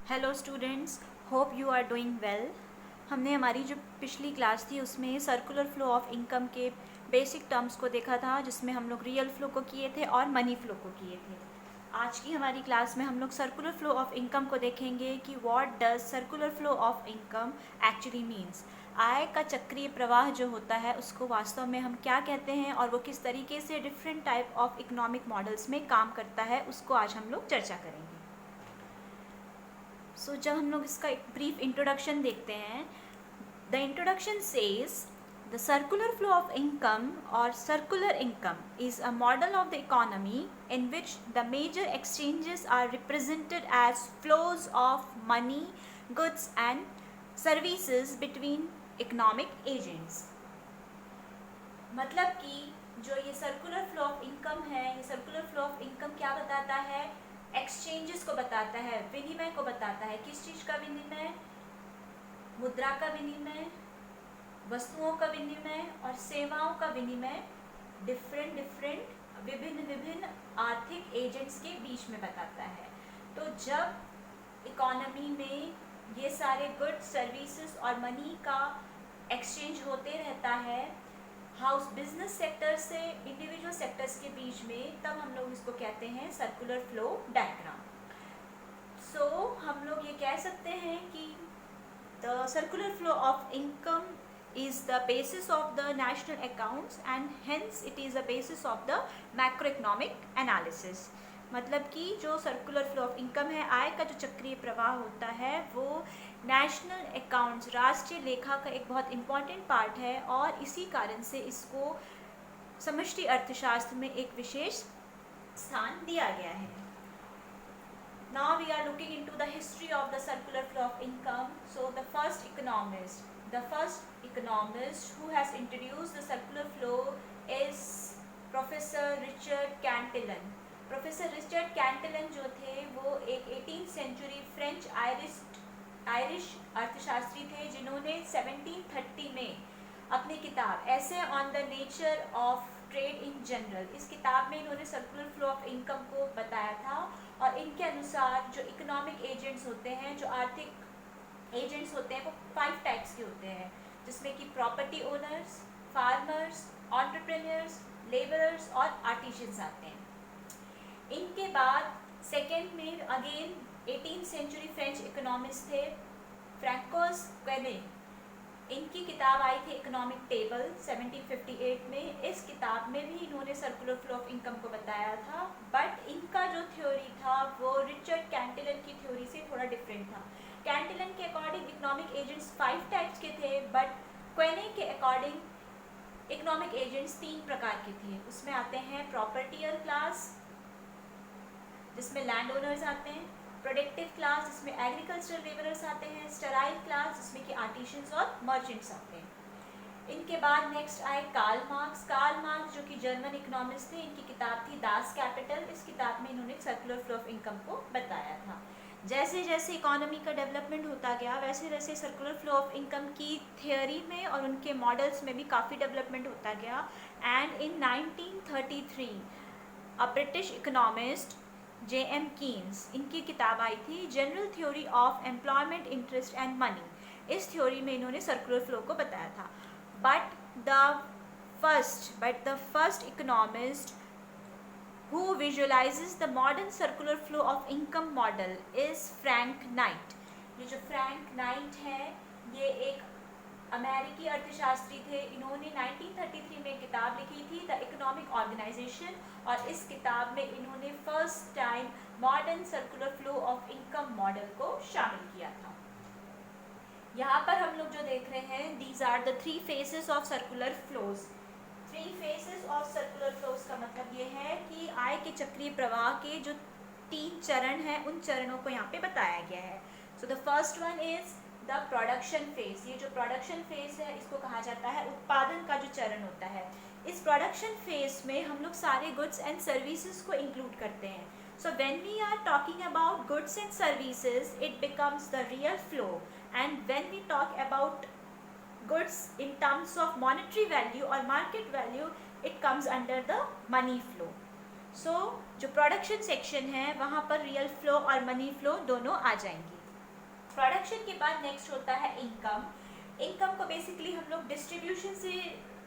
Hello students, hope you are doing well. हमने हमारी जो पिछली क्लास थी उसमें सर्कुलर फ्लो ऑफ इनकम के बेसिक टर्म्स को देखा था, जिसमें हम लोग रियल फ्लो को किए थे और मनी फ्लो को किए थे। आज की हमारी क्लास में हम लोग सर्कुलर फ्लो ऑफ इनकम को देखेंगे कि what does circular flow of income actually means. आय का चक्रीय प्रवाह जो होता है उसको वास्तव में हम क्या कहते हैं और वो किस तरीके से different type of economic models में काम करता है, उसको आज हम लोग चर्चा करेंगे। जब हम लोग इसका एक ब्रीफ इंट्रोडक्शन देखते हैं, the introduction says the circular flow of income और circular income is a model of the economy in which the major exchanges are represented as flows of money, goods and services between economic agents। मतलब कि जो ये circular flow of income है, ये circular flow of income क्या बताता है? Exchanges को बताता है, विनिमय को बताता है। किस चीज़ का विनिमय? मुद्रा का विनिमय, वस्तुओं का विनिमय और सेवाओं का विनिमय विभिन्न आर्थिक एजेंट्स के बीच में बताता है। तो जब इकोनॉमी में ये सारे गुड्स, सर्विसेज और मनी का एक्सचेंज होते रहता है हाउस बिजनेस सेक्टर से इंडिविजुअल सेक्टर्स के बीच में, तब हम लोग इसको कहते हैं सर्कुलर फ्लो डायग्राम। हम लोग ये कह सकते हैं कि the circular flow of income is the basis of the national accounts and hence it is the basis of the macroeconomic analysis। मतलब कि जो सर्कुलर फ्लो ऑफ इनकम है, आय का जो चक्रीय प्रवाह होता है, वो नेशनल अकाउंट्स, राष्ट्रीय लेखा का एक बहुत इम्पॉर्टेंट पार्ट है और इसी कारण से इसको समष्टि अर्थशास्त्र में एक विशेष स्थान दिया गया है। Now we are looking into the history of the circular flow of income. So the first economist who has introduced the circular flow is Professor Richard Cantillon। Professor Richard Cantillon जो थे वो एक 18th सेंचुरी फ्रेंच आयरिश अर्थशास्त्री थे, जिन्होंने 1730 में अपनी किताब ऐसे on the nature of trade in general, इस किताब में इन्होंने सर्कुलर फ्लो ऑफ इनकम को बताया था। और इनके अनुसार जो इकोनॉमिक एजेंट्स होते हैं, जो आर्थिक एजेंट्स होते हैं, वो 5 टाइप्स के होते हैं, जिसमें कि property owners, farmers, entrepreneurs, labourers और आर्टिजन्स आते हैं। इनके बाद सेकेंड में again 18th century French economist थे फ्रैंकोस क्वेने। इनकी किताब आई थी इकोनॉमिक टेबल 1758 में। इस किताब में भी इन्होंने सर्कुलर फ्लो ऑफ इनकम को बताया था, बट इनका जो थ्योरी था वो रिचर्ड कैंटिलन की थ्योरी से थोड़ा डिफरेंट था। कैंटिलन के अकॉर्डिंग इकोनॉमिक एजेंट्स 5 टाइप्स के थे, बट क्वेने के अकॉर्डिंग इकोनॉमिक एजेंट्स 3 प्रकार के थे। उसमें आते हैं प्रॉपर्टियर क्लास, जिसमें लैंड ओनर्स आते हैं, प्रोडक्टिव क्लास जिसमें एग्रीकल्चरल लेबरर्स आते हैं, स्टेराइल क्लास जिसमें कि आर्टिशंस और मर्चेंट्स आते हैं। इनके बाद नेक्स्ट आए कार्ल मार्क्स जो कि जर्मन इकोनॉमिस्ट थे। इनकी किताब थी दास कैपिटल। इस किताब में इन्होंने सर्कुलर फ्लो ऑफ इनकम को बताया था। जैसे जैसे इकोनॉमी का डेवलपमेंट होता गया, वैसे वैसे सर्कुलर फ्लो ऑफ इनकम की थियोरी में और उनके मॉडल्स में भी काफ़ी डेवलपमेंट होता गया। And in 1933 a British economist J.M. Keynes, इनकी किताब आई थी general theory of employment, interest and money. इस थ्योरी में इन्होंने सर्कुलर फ्लो को बताया था। But the first economist who visualizes the modern circular flow of income model is Frank Knight। ये जो फ्रैंक नाइट है, ये एक अमेरिकी अर्थशास्त्री थे। इन्होंने 1933 में किताब लिखी थी द इकोनॉमिक ऑर्गेनाइजेशन, और इस किताब में इन्होंने first time modern circular flow of income model को शामिल किया था। यहाँ पर हम लोग जो देख रहे हैं, these are the 3 phases of circular flows. 3 phases of circular flows का मतलब ये है कि आय के चक्रीय प्रवाह के जो 3 चरण हैं, उन चरणों को यहाँ पे बताया गया है। So the first one is the production phase. ये जो प्रोडक्शन फेज है, इसको कहा जाता है उत्पादन का जो चरण होता है। इस प्रोडक्शन फेज में हम लोग सारे गुड्स एंड सर्विसेज को इंक्लूड करते हैं। So when we are talking about goods and services, it becomes the real flow, and when we talk about goods in terms of monetary value or market value, it comes under the money flow। जो production section है, वहाँ पर real flow और money flow दोनों आ जाएंगी। Production के बाद next होता है इनकम। इनकम को बेसिकली हम लोग डिस्ट्रीब्यूशन से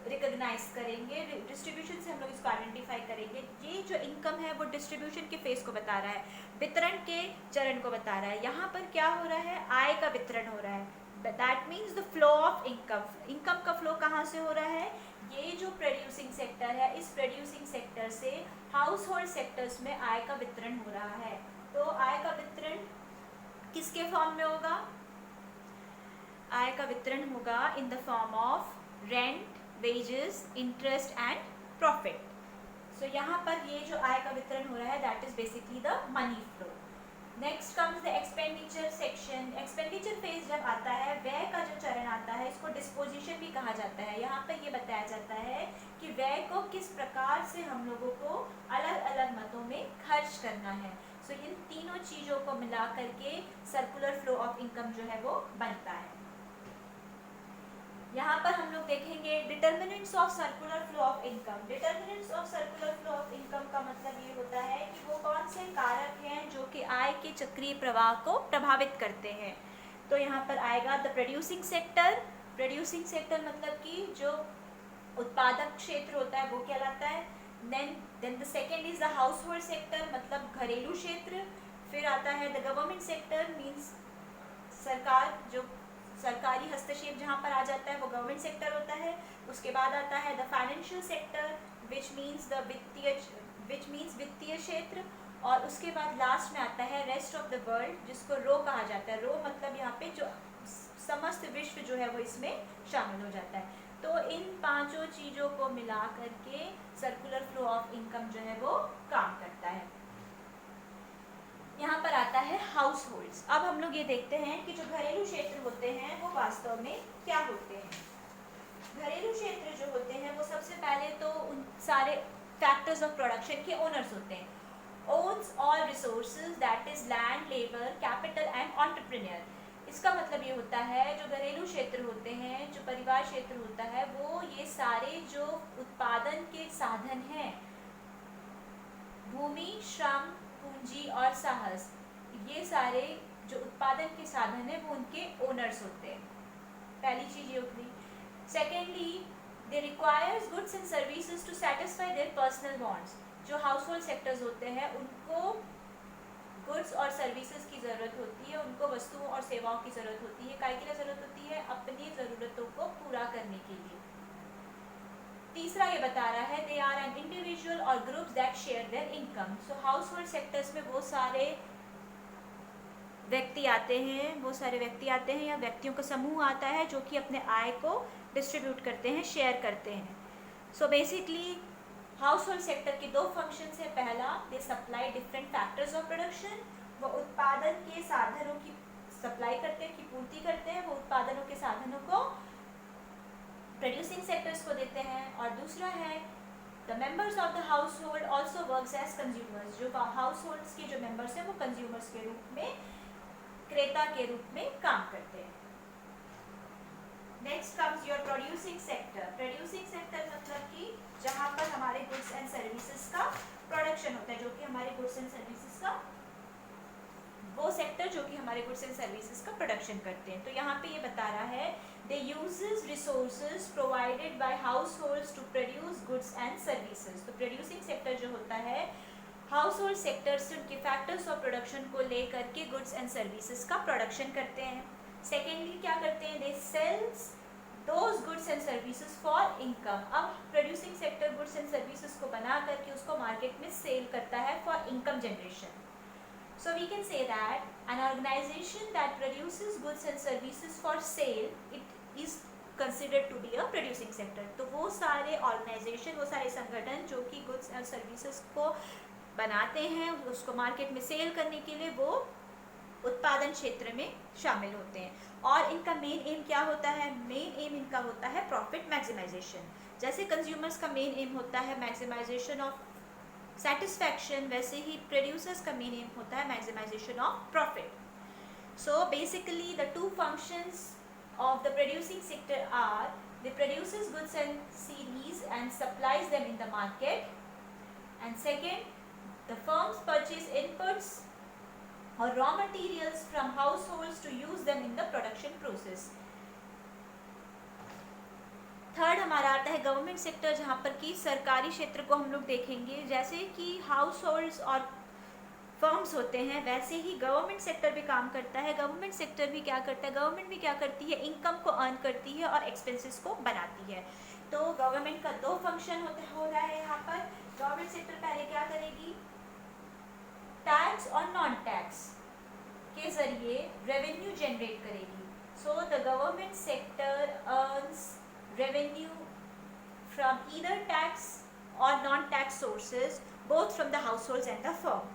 रिकॉग्नाइज करेंगे, डिस्ट्रीब्यूशन से हम लोग इसको आइडेंटिफाई करेंगे। ये जो इनकम है वो डिस्ट्रीब्यूशन के फेज को बता रहा है, वितरण के चरण को बता रहा है। यहाँ पर क्या हो रहा है, आय का वितरण हो रहा है। That means the flow of income. Income का फ्लो कहाँ से हो रहा है, ये जो प्रोड्यूसिंग सेक्टर है, इस प्रोड्यूसिंग सेक्टर से हाउस होल्ड सेक्टर्स में आय का वितरण हो रहा है। तो आय का वितरण किसके फॉर्म में होगा, आय का वितरण होगा इन the form of rent, wages, interest and profit. So यहाँ पर ये जो आय का वितरण हो रहा है that is basically the money flow. Next comes the expenditure section. Expenditure phase जब आता है, व्यय का जो चरण आता है, इसको disposition भी कहा जाता है। यहाँ पर ये बताया जाता है कि व्यय को किस प्रकार से हम लोगों को अलग अलग मतों में खर्च करना है। So इन तीनों चीज़ों को मिला करके सर्कुलर फ्लो ऑफ इनकम जो है वो बनता है। यहाँ पर हम लोग देखेंगे determinants of circular flow of income. Determinants of circular flow of income का मतलब ये होता है कि वो कौन से कारक हैं जो कि आय के चक्रीय प्रवाह को प्रभावित करते हैं। तो यहाँ पर आएगा the producing sector. Producing sector मतलब कि जो उत्पादक क्षेत्र होता है वो कहलाता है। Then the second is the household sector, मतलब घरेलू क्षेत्र। फिर आता है द गवर्नमेंट सेक्टर, मीन्स सरकार, जो सरकारी हस्तक्षेप जहाँ पर आ जाता है वो गवर्नमेंट सेक्टर होता है। उसके बाद आता है the financial sector which means वित्तीय क्षेत्र। और उसके बाद लास्ट में आता है रेस्ट ऑफ द वर्ल्ड, जिसको रो कहा जाता है। रो मतलब यहाँ पे जो समस्त विश्व जो है वो इसमें शामिल हो जाता है। तो इन पांचों चीज़ों को मिला करके सर्कुलर फ्लो ऑफ इनकम जो है वो काम करता है। यहाँ पर आता है हाउस होल्ड्स। अब हम लोग ये देखते हैं कि जो घरेलू क्षेत्र होते हैं वो वास्तव में क्या होते हैं। घरेलू क्षेत्र जो होते हैं वो सबसे पहले तो उन सारे फैक्टर्स ऑफ प्रोडक्शन के ओनर्स होते हैं। Owns all resources, that is land, labour, capital and entrepreneur. इसका मतलब ये होता है जो घरेलू क्षेत्र होते हैं, जो परिवार क्षेत्र होता है, वो ये सारे जो उत्पादन के साधन हैं, भूमि, श्रम, पूंजी और साहस, ये सारे जो उत्पादन के साधन है वो उनके ओनर्स होते हैं। पहली चीज ये होती। Secondly, they requires goods and services to satisfy their personal wants. जो हाउस होल्ड सेक्टर्स होते हैं उनको गुड्स और सर्विसेज की ज़रूरत होती है, उनको वस्तुओं और सेवाओं की ज़रूरत होती है। काय के लिए ज़रूरत होती है, अपनी ज़रूरतों को पूरा करने के लिए। तीसरा ये बता रहा है दे आर एन इंडिविजुअल और groups that share their income. So house hold sectors में वो सारे व्यक्ति आते हैं, या व्यक्तियों का समूह आता है जो कि अपने आय को डिस्ट्रीब्यूट करते हैं, शेयर करते हैं। So basically household sector के दो फंक्शंस है। पहला, they supply different factors of production. वो उत्पादन के साधनों की सप्लाई करते हैं, की पूर्ति करते हैं, वो उत्पादनों के साधनों को प्रोड्यूसिंग सेक्टर्स को देते हैं। और दूसरा है the members of the household also works as consumers. जो हाउस होल्ड्स के जो मेंबर्स हैं वो कंज्यूमर्स के रूप में, क्रेता के रूप में काम करते हैं। Next comes your producing sector. Producing sector मतलब कि जहाँ पर हमारे गुड्स एंड सर्विसेज का प्रोडक्शन होता है, जो कि हमारे गुड्स एंड सर्विसेज का, वो सेक्टर जो कि हमारे गुड्स एंड सर्विसेज का प्रोडक्शन करते हैं। तो यहाँ पे ये बता रहा है they uses resources provided by households to produce goods and services. तो प्रोड्यूसिंग सेक्टर जो होता है, हाउस होल्ड सेक्टर से उनके फैक्टर्स ऑफ प्रोडक्शन को लेकर के गुड्स एंड सर्विसेज का प्रोडक्शन करते हैं। सेकेंडली क्या करते हैं, they sells those goods and services for income. अब producing sector goods and services को बना करके उसको मार्केट में सेल करता है for income generation. So we can say that an organization that produces goods and services for sale, it is considered to be a producing sector. तो वो सारे ऑर्गेनाइजेशन, वो सारे संगठन जो कि गुड्स एंड सर्विसेज को बनाते हैं, उसको मार्केट में सेल करने के लिए वो उत्पादन क्षेत्र में शामिल होते हैं। और इनका मेन एम क्या होता है, मेन एम इनका होता है प्रॉफिट मैक्सिमाइजेशन। जैसे कंज्यूमर्स का मेन एम होता है मैक्सिमाइजेशन ऑफ सेटिस्फैक्शन, वैसे ही प्रोड्यूसर्स का मेन एम होता है maximisation of profit. So basically the two functions of the producing sector are the produces goods and services and supplies them in the market, and second the firms purchase inputs or raw materials from households to to use them in the production process. Third हमारा आता है government sector, जहाँ पर कि सरकारी क्षेत्र को हम लोग देखेंगे. जैसे कि हाउस होल्ड्स और फर्म्स होते हैं, वैसे ही गवर्नमेंट सेक्टर भी काम करता है. गवर्नमेंट सेक्टर भी क्या करता है, गवर्नमेंट भी क्या करती है, इनकम को अर्न करती है और एक्सपेंसेस को बनाती है. तो गवर्नमेंट का दो फंक्शन हो रहा है यहाँ पर. गवर्नमेंट सेक्टर पहले क्या करेगी, टैक्स और नॉन टैक्स के जरिए रेवेन्यू जनरेट करेगी. So the government sector earns revenue from either tax or non-tax sources, both from the households and the firm.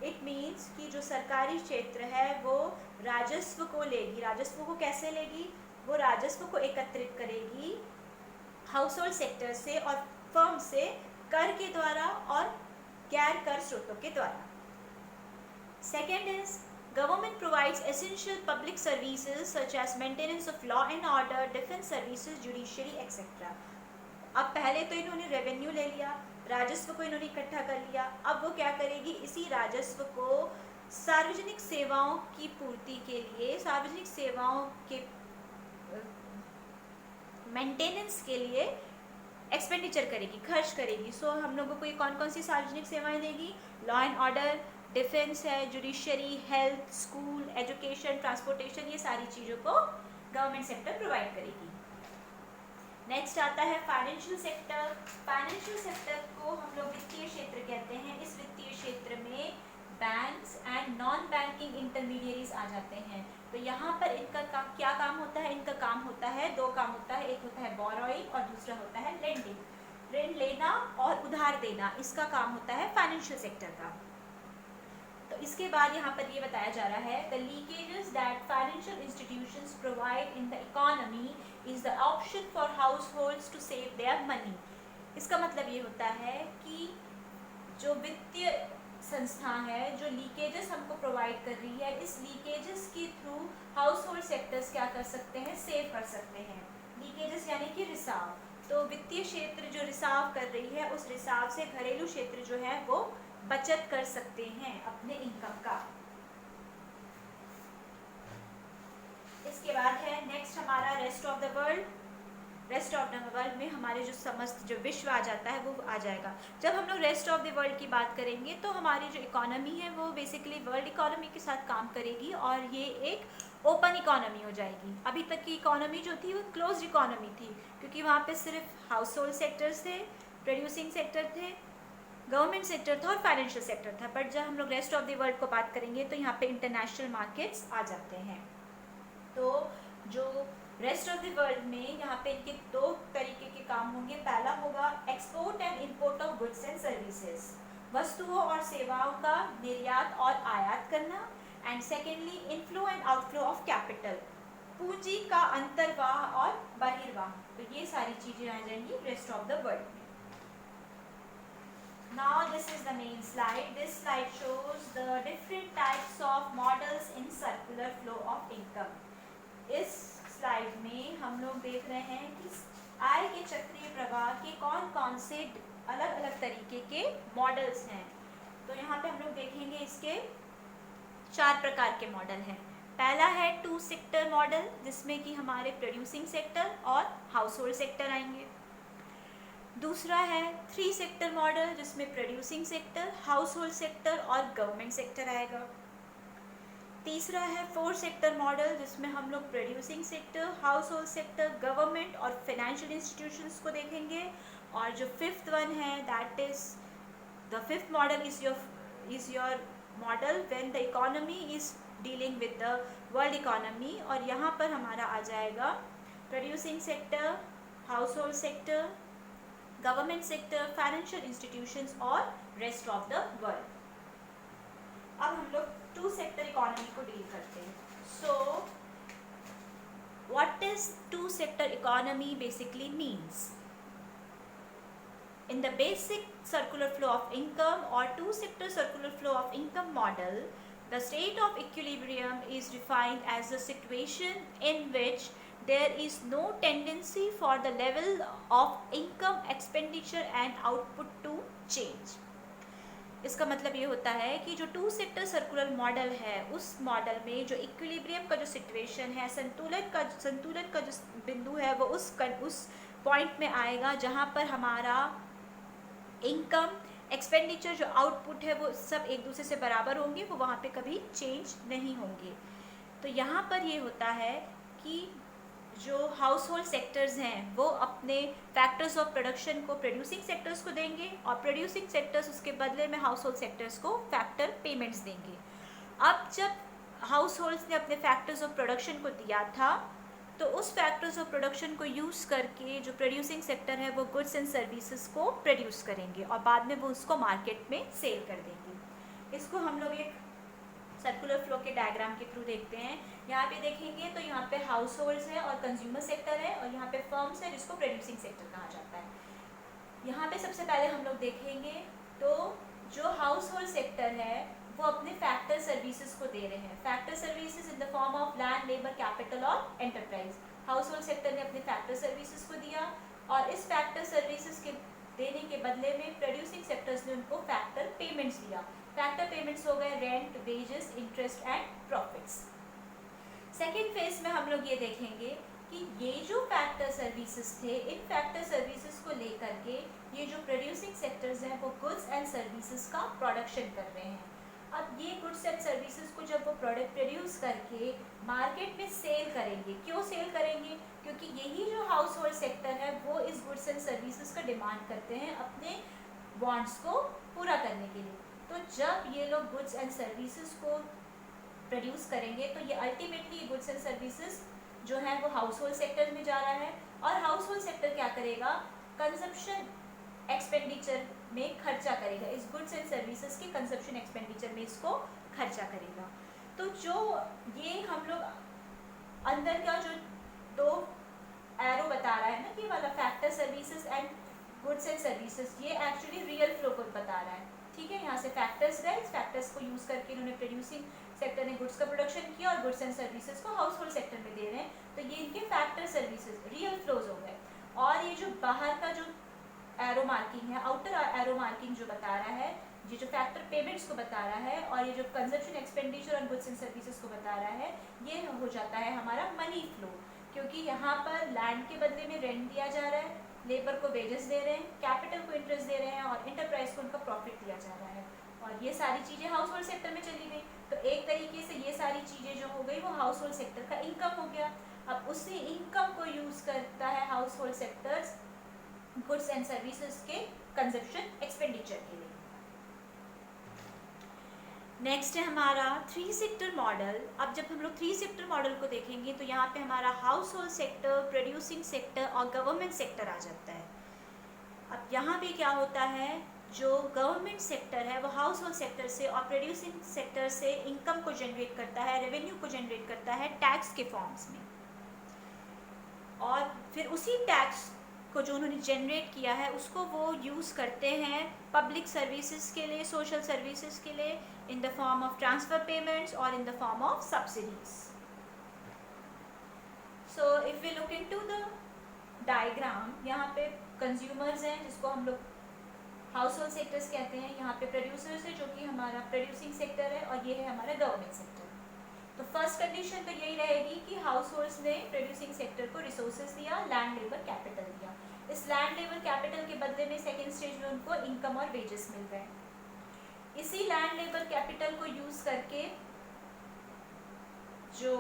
It means कि जो सरकारी क्षेत्र है वो राजस्व को लेगी. राजस्व को कैसे लेगी, वो राजस्व को एकत्रित करेगी हाउस होल्ड सेक्टर से और फर्म से कर के द्वारा और गैर कर स्रोतों के द्वारा. Second is Government provides essential public services such as maintenance of law and order, defense services, judiciary, etc. अब पहले तो इन्होंने रेवेन्यू ले लिया, राजस्व को इन्होंने इकट्ठा कर लिया. अब वो क्या करेगी, इसी राजस्व को सार्वजनिक सेवाओं की पूर्ति के लिए, सार्वजनिक सेवाओं के मेंटेनेंस के लिए एक्सपेंडिचर करेगी, खर्च करेगी. सो हम लोगों को ये कौन कौन सी सार्वजनिक सेवाएं देगी, लॉ एंड ऑर्डर, डिफेंस है, judiciary, health, school, education, transportation, ये सारी चीज़ों को गवर्नमेंट सेक्टर प्रोवाइड करेगी. नेक्स्ट आता है फाइनेंशियल सेक्टर. फाइनेंशियल सेक्टर को हम लोग वित्तीय क्षेत्र कहते हैं. इस वित्तीय क्षेत्र में banks and non banking intermediaries आ जाते हैं. तो यहाँ पर इनका क्या काम होता है, इनका काम होता है, दो काम होता है. एक होता है बोरोइंग और दूसरा होता है लेंडिंग. ऋण लेना और उधार देना, इसका काम होता है फाइनेंशियल सेक्टर का. तो इसके बाद यहाँ पर ये बताया जा रहा है the leakages that financial institutions provide in the economy is the option for households to save their money. इसका मतलब ये होता है कि जो वित्तीय संस्था है, जो लीकेजेस हमको प्रोवाइड कर रही है, इस लीकेजेस के थ्रू हाउस होल्ड सेक्टर्स क्या कर सकते हैं, सेव कर सकते हैं. लीकेजेस यानी कि रिसाव. तो वित्तीय क्षेत्र जो रिसाव कर रही है, उस रिसाव से घरेलू क्षेत्र जो है वो बचत कर सकते हैं अपने इनकम का. इसके बाद है नेक्स्ट हमारा rest of the world. Rest of the world में हमारे जो समस्त जो विश्व आ जाता है वो आ जाएगा. जब हम लोग रेस्ट ऑफ द वर्ल्ड की बात करेंगे तो हमारी जो इकोनॉमी है वो बेसिकली वर्ल्ड इकोनॉमी के साथ काम करेगी और ये एक ओपन इकोनॉमी हो जाएगी. अभी तक की इकोनॉमी जो थी वो क्लोज्ड इकोनॉमी थी, क्योंकि वहाँ पे सिर्फ हाउस होल्ड सेक्टर्स थे, प्रोड्यूसिंग सेक्टर थे, गवर्नमेंट सेक्टर था और फाइनेंशियल सेक्टर था. बट जब हम लोग रेस्ट ऑफ द वर्ल्ड को बात करेंगे तो यहाँ पे इंटरनेशनल मार्केट्स आ जाते हैं. तो जो रेस्ट ऑफ द वर्ल्ड में यहाँ पे इनके दो तरीके के काम होंगे. पहला होगा export and import of goods and services, वस्तुओं और सेवाओं का निर्यात और आयात करना. And secondly inflow and outflow of capital, पूंजी का अंतर्वाह और बहिर्वाह. तो ये सारी चीजें आ जाएंगी रेस्ट ऑफ द वर्ल्ड में. Now this is the main slide. This slide shows the different types of models in circular flow of income. इस स्लाइड में हम लोग देख रहे हैं कि आय के चक्रीय प्रवाह के कौन कौन से अलग अलग तरीके के मॉडल्स हैं. तो यहाँ पे हम लोग देखेंगे इसके 4 प्रकार के मॉडल हैं. पहला है 2 सेक्टर मॉडल, जिसमें कि हमारे प्रोड्यूसिंग सेक्टर और हाउस होल्ड सेक्टर आएंगे. दूसरा है 3 सेक्टर मॉडल, जिसमें producing sector, house hold sector और गवर्नमेंट सेक्टर आएगा. तीसरा है 4 सेक्टर मॉडल, जिसमें हम लोग producing sector, house hold sector, government और फाइनेंशियल इंस्टीट्यूशंस को देखेंगे. और जो 5th वन है, that is the 5th model is your model when the economy is dealing with the world economy. और यहाँ पर हमारा आ जाएगा producing sector, house hold sector, government sector, financial institutions और रेस्ट ऑफ द वर्ल्ड. अब हम लोग 2 सेक्टर इकोनॉमी को डील करते हैं. So what is 2 sector economy basically means? In the basic circular flow of income or 2 sector circular flow of income model, the state of equilibrium is defined as a situation in which there is no tendency for the level of income, expenditure and output to change. इसका मतलब ये होता है कि जो to sector circular model है, उस model में जो इक्विलिब्रियम का जो सिचुएशन है, संतुलन का जो बिंदु है, वो उस पॉइंट में आएगा जहाँ पर हमारा इनकम, एक्सपेंडिचर, जो आउटपुट है, वो सब एक दूसरे से बराबर होंगे, वो वहाँ पे कभी चेंज नहीं होंगे। तो यहाँ पर ये होता है कि जो हाउस होल्ड सेक्टर्स हैं वो अपने फैक्टर्स ऑफ प्रोडक्शन को प्रोड्यूसिंग सेक्टर्स को देंगे, और प्रोड्यूसिंग सेक्टर्स उसके बदले में हाउस होल्ड सेक्टर्स को फैक्टर पेमेंट्स देंगे। अब जब हाउस होल्ड्स ने अपने फैक्टर्स ऑफ प्रोडक्शन को दिया था, तो उस फैक्टर्स ऑफ प्रोडक्शन को यूज़ करके जो प्रोड्यूसिंग सेक्टर है वो गुड्स एंड सर्विसेज को प्रोड्यूस करेंगे और बाद में वो उसको मार्केट में सेल कर देंगे। इसको हम लोग एक सर्कुलर फ्लो के डायग्राम के थ्रू देखते हैं। यहाँ पे देखेंगे तो यहाँ पे हाउस होल्ड्स है और कंज्यूमर सेक्टर है, और यहाँ पे फर्म्स है जिसको प्रोड्यूसिंग सेक्टर कहा जाता है। यहाँ पे सबसे पहले हम लोग देखेंगे तो जो हाउस होल्ड सेक्टर है वो अपने फैक्टर सर्विसेज को दे रहे हैं। Factor services in the form of land, labour, capital और एंटरप्राइज। हाउस होल्ड सेक्टर ने अपने फैक्टर सर्विसेज को दिया, और इस फैक्टर सर्विसेज के देने के बदले में प्रोड्यूसिंग सेक्टर्स ने उनको फैक्टर पेमेंट्स दिया। फैक्टर पेमेंट्स हो गए rent, wages, interest and profits. Second phase में हम लोग ये देखेंगे कि ये जो फैक्टर सर्विसेज थे, इन फैक्टर सर्विसेज को लेकर के ये जो प्रोड्यूसिंग सेक्टर्स हैं वो गुड्स एंड सर्विसेज का प्रोडक्शन कर रहे हैं। अब ये गुड्स एंड सर्विसेज को जब वो प्रोडक्ट प्रोड्यूस करके मार्केट में सेल करेंगे, क्यों सेल करेंगे? क्योंकि यही जो हाउस होल्ड सेक्टर है वो इस गुड्स एंड सर्विसेज का डिमांड करते हैं अपने वांट्स को पूरा करने के लिए। तो जब ये लोग गुड्स एंड सर्विसेज को प्रोड्यूस करेंगे तो ये अल्टीमेटली गुड्स एंड सर्विसेज जो है वो हाउस होल्ड सेक्टर में जा रहा है, और हाउस होल्ड सेक्टर क्या करेगा? कंजप्शन एक्सपेंडिचर में खर्चा करेगा, इस गुड्स एंड सर्विसेज के कंजप्शन एक्सपेंडिचर में इसको खर्चा करेगा। तो जो ये हम लोग अंदर का जो दो एरो बता रहा है ना, ये वाला factor services and goods and services, ये एक्चुअली रियल फ्लो को बता रहा है। ठीक है, यहाँ से फैक्टर्स गए, इस फैक्टर्स को यूज करके इन्होंने प्रोड्यूसिंग सेक्टर ने गुड्स का प्रोडक्शन किया और गुड्स एंड सर्विसेज को हाउस होल्ड सेक्टर में दे रहे हैं। तो ये इनके फैक्टर सर्विसेज रियल फ्लोज हो गए। और ये जो बाहर का जो एरो मार्किंग है, आउटर एरो मार्किंग जो बता रहा है, ये जो फैक्टर पेमेंट्स को बता रहा है, और ये जो कंजप्शन एक्सपेंडिचर और गुड्स एंड सर्विसेज को बता रहा है, ये हो जाता है हमारा मनी फ्लो। क्योंकि यहाँ पर लैंड के बदले में रेंट दिया जा रहा है, लेबर को वेजेस दे रहे हैं, कैपिटल को इंटरेस्ट दे रहे हैं, और इंटरप्राइज को उनका प्रॉफिट दिया जा रहा है। और ये सारी चीज़ें हाउस होल्ड सेक्टर में चली गई। तो एक तरीके से ये सारी चीज़ें जो हो गई वो हाउस होल्ड सेक्टर का इनकम हो गया। अब उसी इनकम को यूज़ करता है house hold sectors goods and services के कंजप्शन एक्सपेंडिचर के लिए। नेक्स्ट है हमारा थ्री सेक्टर मॉडल। अब जब हम लोग थ्री सेक्टर मॉडल को देखेंगे तो यहाँ पे हमारा house hold sector, producing sector और गवर्नमेंट सेक्टर आ जाता है। अब यहाँ पे क्या होता है, जो गवर्नमेंट सेक्टर है वो हाउस होल्ड सेक्टर से और प्रोड्यूसिंग सेक्टर से इनकम को जनरेट करता है, रेवेन्यू को जनरेट करता है टैक्स के फॉर्म्स में, और फिर उसी टैक्स को जो उन्होंने जनरेट किया है उसको वो यूज़ करते हैं पब्लिक सर्विसेज के लिए, सोशल सर्विसेज के लिए, in the form of transfer payments और in the form of subsidies. So if we look into the diagram, यहाँ पे कंज्यूमर्स हैं जिसको हम लोग हाउस होल्ड सेक्टर्स कहते हैं, यहाँ पे प्रोड्यूसर्स है जो कि हमारा प्रोड्यूसिंग सेक्टर है, और ये है हमारा गवर्नमेंट सेक्टर। तो फर्स्ट कंडीशन तो यही रहेगी कि हाउस होल्ड्स ने प्रोड्यूसिंग सेक्टर को रिसोर्सेज दिया, लैंड, लेबर, कैपिटल दिया। इस लैंड, लेबर, कैपिटल के बदले में सेकेंड स्टेज में उनको इनकम और वेजेस मिल गए। इसी लैंड, लेबर, कैपिटल को यूज करके जो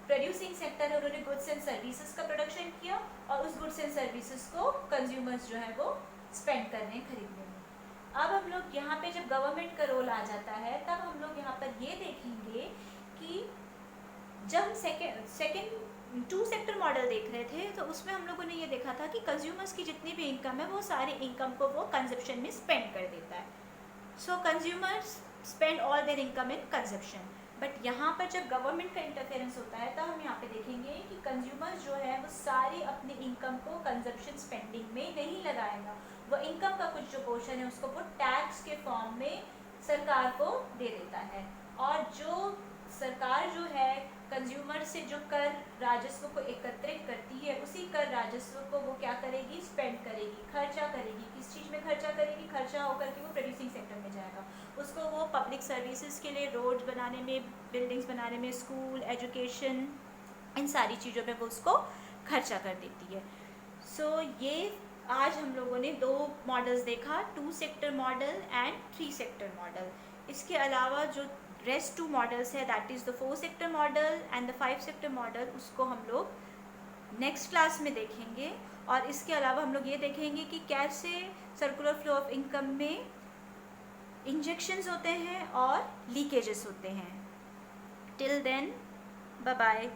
प्रोड्यूसिंग सेक्टर है उन्होंने गुड्स एंड सर्विसेज का प्रोडक्शन किया, और उस गुड्स एंड सर्विसेज को कंज्यूमर्स जो है वो स्पेंड करने, खरीदने में। अब हम लोग यहाँ पे जब गवर्नमेंट का रोल आ जाता है तब हम लोग यहाँ पर ये देखेंगे कि जब सेकेंड टू सेक्टर मॉडल देख रहे थे तो उसमें हम लोगों ने ये देखा था कि कंज्यूमर्स की जितनी भी इनकम है वो सारी इनकम को वो कंजप्शन में स्पेंड कर देता है। सो consumers spend all there income in consumption. But यहाँ पर जब गवर्नमेंट का इंटरफेरेंस होता है तब हम यहाँ पे देखेंगे कि कंज्यूमर्स जो है वो सारी अपनी इनकम को कंजप्शन स्पेंडिंग में नहीं लगाएगा। वो इनकम का कुछ जो पोर्शन है उसको वो टैक्स के फॉर्म में सरकार को दे देता है, और जो सरकार जो है कंज्यूमर से जो कर राजस्व को एकत्रित करती है, उसी कर राजस्व को वो क्या करेगी, स्पेंड करेगी, खर्चा करेगी। किस चीज़ में खर्चा करेगी, खर्चा होकर के वो प्रोड्यूसिंग सेक्टर में जाएगा। उसको वो पब्लिक सर्विसेज के लिए, रोड्स बनाने में, बिल्डिंग्स बनाने में, स्कूल, एजुकेशन, इन सारी चीज़ों में वो उसको खर्चा कर देती है। सो ये आज हम लोगों ने 2 मॉडल्स देखा, 2 sector model and 3 sector model. इसके अलावा जो रेस्ट 2 मॉडल्स है, that is the 4 sector model and the 5 sector model, उसको हम लोग नेक्स्ट क्लास में देखेंगे। और इसके अलावा हम लोग ये देखेंगे कि कैसे सर्कुलर फ्लो ऑफ इनकम में इंजेक्शंस होते हैं और लीकेजेस होते हैं। Till then, bye bye.